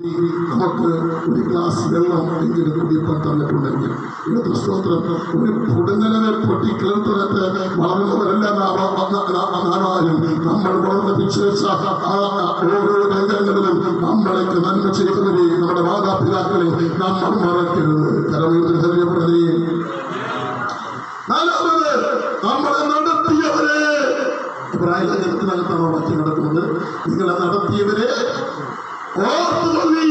നമുക്ക് ഒരു ഗ്ലാസ് വെള്ളം എങ്കിലും കുടിപ്പാൻ തന്നിട്ടുണ്ടെങ്കിൽ ഇന്നത്തെ സ്തോത്രം ഒരു കുടുങ്ങലനെ പൊട്ടി കേൾത്തനത്തെ വളർന്നവരെല്ലാം നാളായും നമ്മൾ വളർന്നിച്ച് ഓരോ രംഗങ്ങളിലും നമ്മളേക്ക് നന്മ ചെയ്തവരെ നമ്മുടെ മാതാപിതാക്കളെ നമ്മൾ മറക്കരുത്. കരമീർത്തി ധന്യപ്പെടുകയും നാലാമത് നമ്മളെ നടത്തിയവരെ പ്രായത്തിനകത്താണോ വാക്യം നടക്കുന്നത്? നിങ്ങളെ നടത്തിയവരെ ഓർത്തുകൊള്ളി,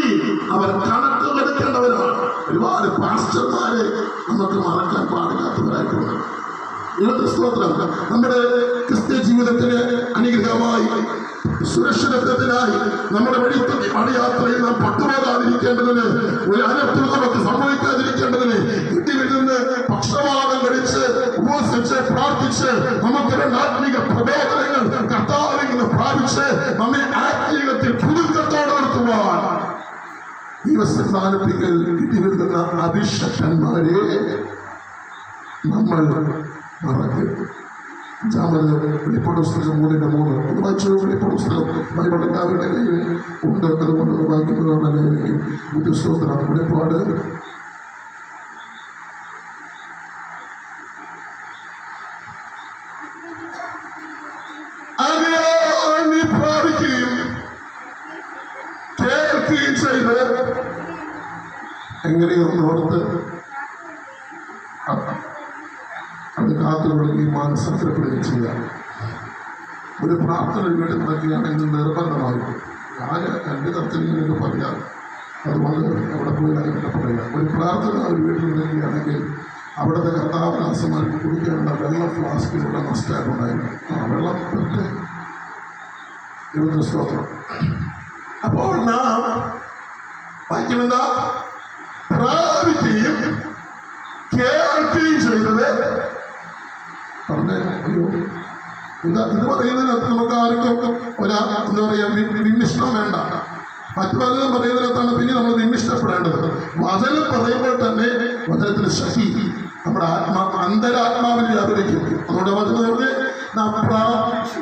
അവർ കണക്ക് എടുക്കേണ്ടവരാണ്. ഒരുപാട് പാസ്റ്റർമാരെ നമുക്ക് മറക്കാൻ പാടില്ലാത്തവരായിട്ടുണ്ട്. ഇന്നത്തെ സ്തോത്രം നമ്മുടെ ക്രിസ്ത്യ ജീവിതത്തിന് അനുഗ്രഹമായി സുരക്ഷിതത്വത്തിനായി നമ്മുടെ വഴിയാത്രയിൽ നാം പട്ടുപോകാതിരിക്കേണ്ടതിന്, ഒരു അനർത്ഥം നമുക്ക് സംഭവിക്കാതിരിക്കേണ്ടതിന് ഇടിവിടുന്ന് പക്ഷപാതം കഴിച്ച് ഉപവസിച്ച് പ്രാർത്ഥിച്ച് നമുക്ക് ആത്മീക പ്രബോധനങ്ങൾ കർത്താവിൽ നിന്ന് പ്രാപിച്ച് നമ്മെ ആത്മീയത്തിൽ പുതുക്കത്തോടെ നിർത്തുവാൻ ദൈവസ്ഥാനപ്പിക്കൽ ഇടിവിടുന്ന അഭിഷക്തന്മാരെ നമ്മൾ മറക്കരുത്. വെളിപ്പാട് പുസ്തകം 3:3 ഒന്ന് വായിച്ചു. വെളിപ്പാട് പുസ്തകം ബൈബിൾ എല്ലാവരുടെ കയ്യിൽ ഉണ്ട്, അതുകൊണ്ട് വായിക്കുന്നതാണ് ബുദ്ധിസ്തോത്രം. വെളിപ്പാട് പ്രാപിക്കുകയും കേൾക്കുകയും ചെയ്ത് എങ്ങനെയൊന്ന് ഓർത്ത് അത് കാത്തുകൊള്ളുകയും മാനസാന്തരപ്പെടുകയും ചെയ്യാം. ഒരു പ്രാർത്ഥന വീട്ടിൽ നടക്കുകയാണെങ്കിൽ നിർബന്ധമായിരിക്കും. ഞാൻ എൻ്റെ തരത്തിൽ നിങ്ങൾക്ക് പറയാം, അതുകൊണ്ട് അവിടെ പോയി അങ്ങനെ പറയാം. ഒരു പ്രാർത്ഥന ഒരു വീട്ടിൽ നടക്കുകയാണെങ്കിൽ അവിടുത്തെ കർത്താവനാസമാർക്ക് കുടിക്കാനുള്ള വെള്ളം ഫ്ലാസ്കിലുള്ള നഷ്ടമായിട്ടുണ്ടായിരുന്നു. ആ വെള്ളം ദൈവത്തിന്റെ സ്തോത്രം. അപ്പോൾ നാം വായിക്കുമെന്താ? പ്രാപിക്കുകയും കേൾക്കുകയും ചെയ്തത് പറഞ്ഞ ഇത് പറയുന്നതിനകത്ത് നമുക്ക് ആർക്കും എന്താ പറയുക വിമ്മിഷ്ടം വേണ്ട. മറ്റു പലതും പറയുന്നതിനകത്താണ് പിന്നെ നമ്മൾ വിമ്മിഷ്ടപ്പെടേണ്ടത്. വചനം പറയുമ്പോൾ തന്നെ വചനത്തിന് ശക്തി നമ്മുടെ അന്തരാത്മാവിൽ വ്യാപരിക്കും. അതുകൊണ്ട് വചനം നാം പ്രാപിച്ചു,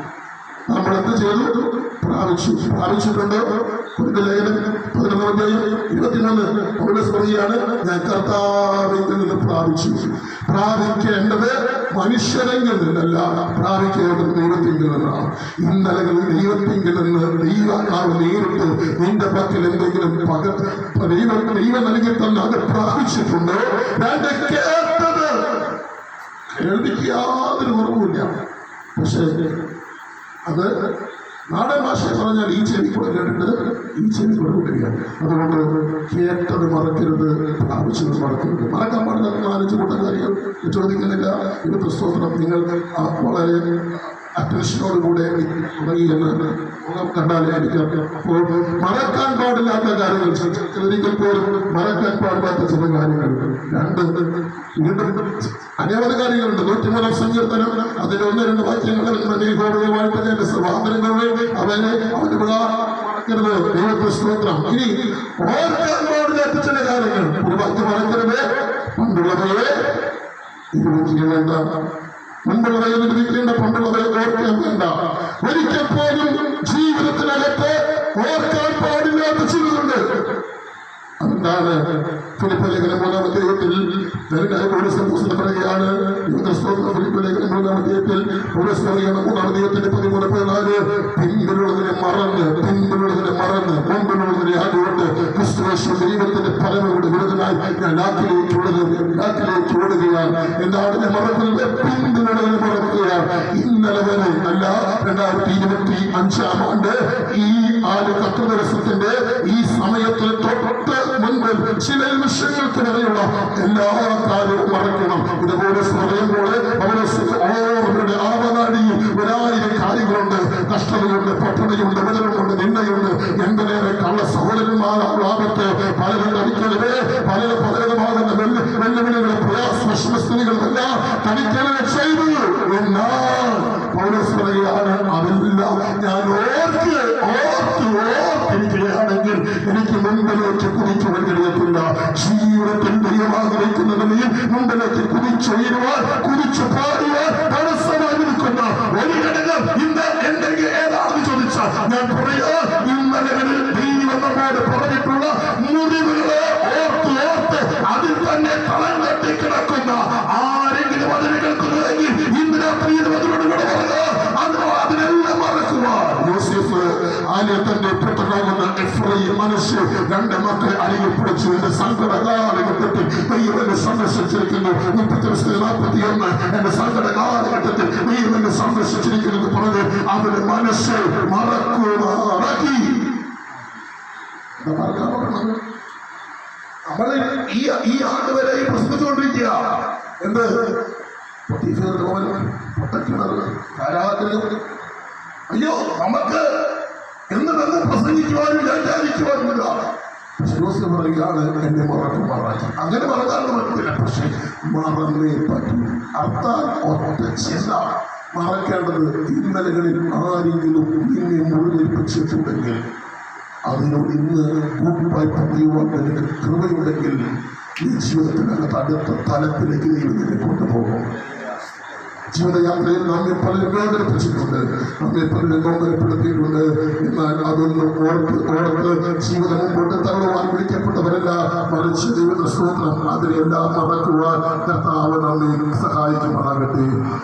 നമ്മളെന്ത് ചെയ്തു? പ്രാപിച്ചിട്ടുണ്ട്. ലേഖനം 11:21 പൗലോസ് പറയുകയാണ്, ഞാൻ കർത്താവിൽ നിന്ന് പ്രാപിച്ചു. പ്രാപിക്കേണ്ടത് മനുഷ്യരെങ്കിൽ നിന്നല്ല, പ്രാപിക്കേണ്ടത് ദൈവത്തിങ്കിൽ നിന്നാണ്. ഇന്നലകളിൽ ദൈവത്തിങ്കിൽ നിന്ന് ദൈവാത്മാവ് നേരിട്ട് നിന്റെ പക്കൽ എന്തെങ്കിലും ദൈവം നൽകി തന്നെ അത് പ്രാപിച്ചിട്ടുണ്ട്. കേട്ടത് കേൾവിക്ക് യാതൊരു കുറവുമില്ല. പക്ഷേ അത് നാടൻ ഭാഷ പറഞ്ഞാൽ ഈ ചെവി കൂടെ കേട്ടിട്ട് ഈ ചെവി കൂടെ വിടുകയാണ്. അതുകൊണ്ട് കേട്ടത് മറക്കരുത്, പ്രാപിച്ചത് മറക്കരുത്. മറക്കാൻ പാടില്ല 4-5 കൂട്ടം കാര്യങ്ങൾ ചോദിക്കുന്നില്ല. ഇന്നത്തെ സ്തോത്രം നിങ്ങൾ വളരെ അറ്റൻഷനോടുകൂടെ തുടങ്ങിയെന്ന് കണ്ടാലേ എനിക്കറിയാം. അപ്പോൾ മറക്കാൻ പാടില്ലാത്ത കാര്യങ്ങൾ, ഒരിക്കൽ പോലും മറക്കാൻ പാടില്ലാത്ത ചില കാര്യങ്ങൾ. വീണ്ടും അനേകം കാര്യങ്ങളുണ്ട്. 103 സങ്കീർത്തനം അതിന്റെ 1-2 വാക്യങ്ങൾ വാഴ്ത്തതിന്റെ സ്വാതന്ത്ര്യങ്ങളെ അവനെ അവന്റെ മറക്കരുത്. ദൈവത്തിന്റെ സ്തോത്രം. ഇനി ഓർക്കാൻ പാടില്ലാത്ത ചില കാര്യങ്ങൾ ഒരു വാക്യം മറക്കരുത്. പണ്ടുള്ളവയെ ഇത് വേണ്ട, മുൻപുള്ളവയെ നിർമ്മിക്കേണ്ട, പണ്ടുള്ളവയെ ഓർക്കാൻ വേണ്ട. ഒരിക്കൽ പോലും ജീവിതത്തിനകത്ത് ഓർക്കാൻ പാടില്ലാത്ത ചിലതുണ്ട്. എന്താണ്? ഫിലിപ്പിലേഖനം 3-ാം അധ്യായത്തിൽ പറയുകയാണ്. ഫിലിപ്പിലേഖനം 3-ാം അധ്യായത്തിൽ 3-ാം അധ്യായത്തിന്റെ 13-14 പിൻപിലുള്ളതിനെ മറന്ന് മുൻപിലുള്ളതിനെ ആദ്യമുണ്ട് ക്രിസ്തുയേശു ദൈവത്തിന്റെ ഫലമുണ്ട് വിരുദ്ധനായി ഞാൻ ലാക്കിലേക്ക് ഓടുകയാണ്. എന്താണ് ഞാൻ മറക്കുന്നത്? പിൻപിലുള്ളതിനെ മറക്കുകയാണ്. ഇന്നലെ വരെ അല്ല, 2025-ാം ആണ്ട് ഈ 10 ദിവസത്തിന്റെ ഈ സമയത്ത് തൊട്ട് മുൻപ് ചില നിമിഷങ്ങൾക്ക് വരെയുള്ള എല്ലാ കാര്യവും മറക്കണം. ഇതുപോലെ പറയുമ്പോൾ അവരുടെ ആവനാടിയിൽ 1000 കാര്യങ്ങളുണ്ട്. കഷ്ടതയുണ്ട്, പട്ടണയുണ്ട്, വിടലുമുണ്ട്, നിന്നയുണ്ട്, എന്തിനേറെ കള്ള സഹോദരന്മാരാപത്ത്, പലരുടെ അടിക്കലവേ പലരുമാകുന്ന വെല്ലുവിളികളും പ്രയാസസ്ഥിതികളും എല്ലാം തനിക്കലവെ ചെയ്തു. എന്നാൽ പൗലോസ് പറയുകയാണ്, അതെല്ലാം ഞാൻ ഓർത്തിരിക്കുകയാണെങ്കിൽ എനിക്ക് മുൻപിലേക്ക് കുതിക്കുവാൻ കഴിയത്തില്ല. ജീവിതത്തിൽ ദൈവം ആഗ്രഹിക്കുന്നതിനെയും മുൻപിലേക്ക് കുതിച്ചു പാടുവാൻ തടസ്സമായി നിൽക്കുന്ന ഒരു ഘടകം ഇന്ന് എന്തെങ്കിലും ഏതാണെന്ന് ചോദിച്ചാൽ ഞാൻ പറയാ, ഇന്നലകളിൽ ദൈവം നമ്മോട് പറഞ്ഞിട്ടുള്ള മനസ്സ് രണ്ട് മക്കളെ അരികിൽ പിടിച്ചു. എന്റെ സങ്കടകാലഘട്ടത്തിൽ ദൈവം എന്നെ സന്ദർശിച്ചിരിക്കുന്നു. 40-41 എന്റെ സങ്കടകാലഘട്ടത്തിൽ ദൈവം എന്നെ സന്ദർശിച്ചിരിക്കുന്നത് പറഞ്ഞ് അവന്റെ മനസ്സ് മറക്കുമാറാക്കി. നമ്മള് ഈ ആണ്ട് വരെ പ്രസംഗിച്ചുകൊണ്ടിരിക്കുക. എന്ത് അയ്യോ, നമുക്ക് എന്ന് പ്രസംഗിക്കുവാനും വ്യാഖ്യാനിക്കുവാനുമില്ല. പറയുകയാണ് എന്നെ മറക്കുമാറാക്കി. അങ്ങനെ മറക്കാനും പറ്റില്ല, പക്ഷെ മറന്നേ പറ്റൂ. അർത്ഥാൽ ഒറ്റ ചിന്ത മറക്കേണ്ടത്. ഇന്നലകളിൽ ആരെങ്കിലും നിന്നെ മുഴുവനിപ്പിച്ചിട്ടുണ്ടെങ്കിൽ അതിനോട് ഇന്ന് കൂട്ടുവായി പറയുവാൻ നിനക്ക് കൃപയുണ്ടെങ്കിൽ ഈ ജീവിതത്തിനകത്ത് അടുത്ത തലത്തിലേക്ക് ദൈവം നിന്നെ കൊണ്ടുപോകും. ജീവിതയാത്രയിൽ നമ്മെ പലരും വേദനിപ്പിച്ചിട്ടുണ്ട്, നമ്മെ പലരും നോമ്പരപ്പെടുത്തിയിട്ടുണ്ട്. എന്നാൽ അതൊന്നും ഓർത്ത് ജീവിതം മുമ്പോട്ട് തള്ളുവാൻ വിളിക്കപ്പെട്ടവരല്ല, മറിച്ച് ദൈവത്തിന്റെ സ്തോത്രം അതിനെല്ലാം മറക്കുവാൻ കർത്താവ് നമ്മെ സഹായിക്കുമാറാകട്ടെ.